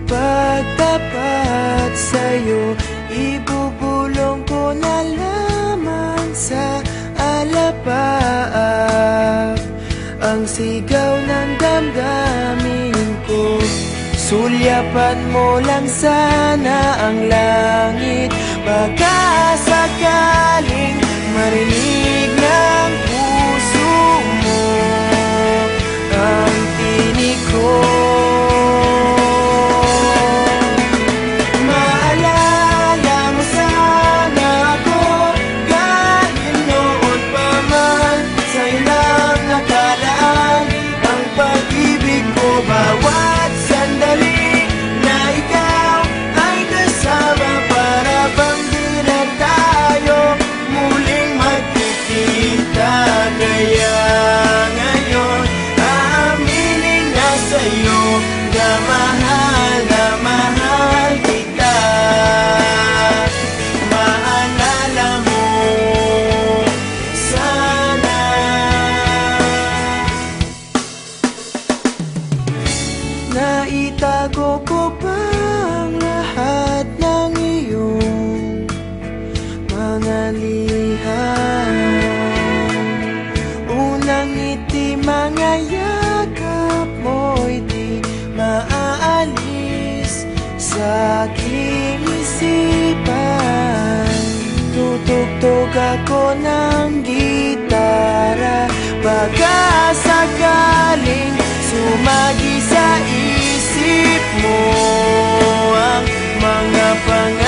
pagtapat sa'yo, ibubulong ko na lamang sa alapaap ang sigaw ng damdamin ko. Sulyapan mo lang sana ang langit, baka sakaling marinig ng puso mo ang tinig ko. Maalala mo sana ako kahit noon pa man sa ilang nakalaan ang pag-ibig ko. Bawat sandali na ikaw ay kasama, para bang di na tayo muling magkikita. Kaya ngayon aaminin na sa'yo na mahal kita. Maalala mo sana. Naitago ko pa ang lahat ng iyong mga liham. Unang ngiti, mga yakap mo'y di maaalis sa aking isipan. Tutugtog ako ng gitara, baka sakaling sumagi sa isip mo ang mga pangalan